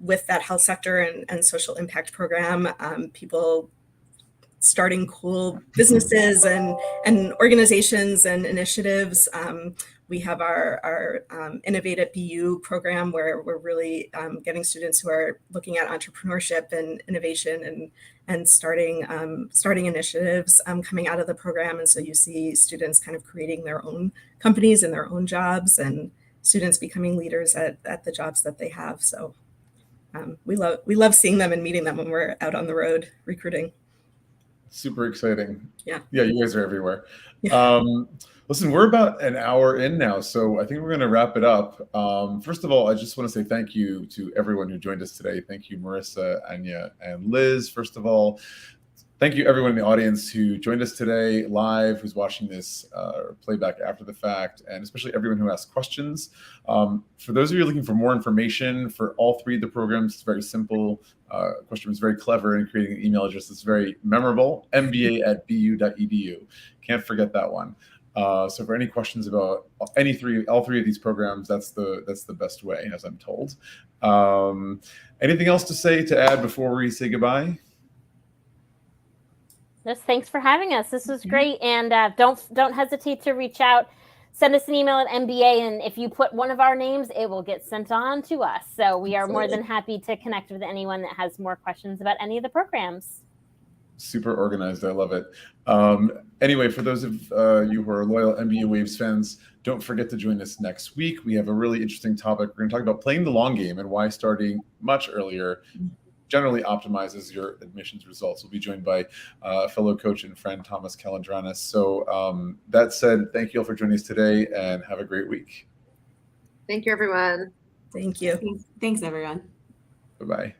with that health sector and social impact program, people starting cool businesses and organizations and initiatives. We have our Innovate at BU program, where we're really getting students who are looking at entrepreneurship and innovation and starting initiatives coming out of the program. And so you see students kind of creating their own companies and their own jobs, and students becoming leaders at the jobs that they have. So we love seeing them and meeting them when we're out on the road recruiting. Super exciting. Yeah, you guys are everywhere. Yeah. Listen, we're about an hour in now, so I think we're going to wrap it up. First of all, I just want to say thank you to everyone who joined us today. Thank you, Marisa, Anya, and Liz. First of all, thank you everyone in the audience who joined us today live, who's watching this playback after the fact, and especially everyone who asked questions. For those of you looking for more information for all three of the programs, it's very simple. Questrom is very clever in creating an email address that's very memorable, mba@bu.edu. Can't forget that one. So for any questions about all three of these programs, that's the best way, as I'm told. Anything else to add before we say goodbye? Yes, thanks for having us. This was great, and don't hesitate to reach out. Send us an email at MBA, and if you put one of our names, it will get sent on to us. So we are more than happy to connect with anyone that has more questions about any of the programs. Super organized. I love it. Anyway, for those of you who are loyal MBA Waves fans, don't forget to join us next week. We have a really interesting topic. We're going to talk about playing the long game and why starting much earlier generally optimizes your admissions results. We'll be joined by fellow coach and friend Thomas Calandranis. So that said, thank you all for joining us today, and have a great week. Thank you, everyone. Thank you. Thanks everyone. Bye-bye.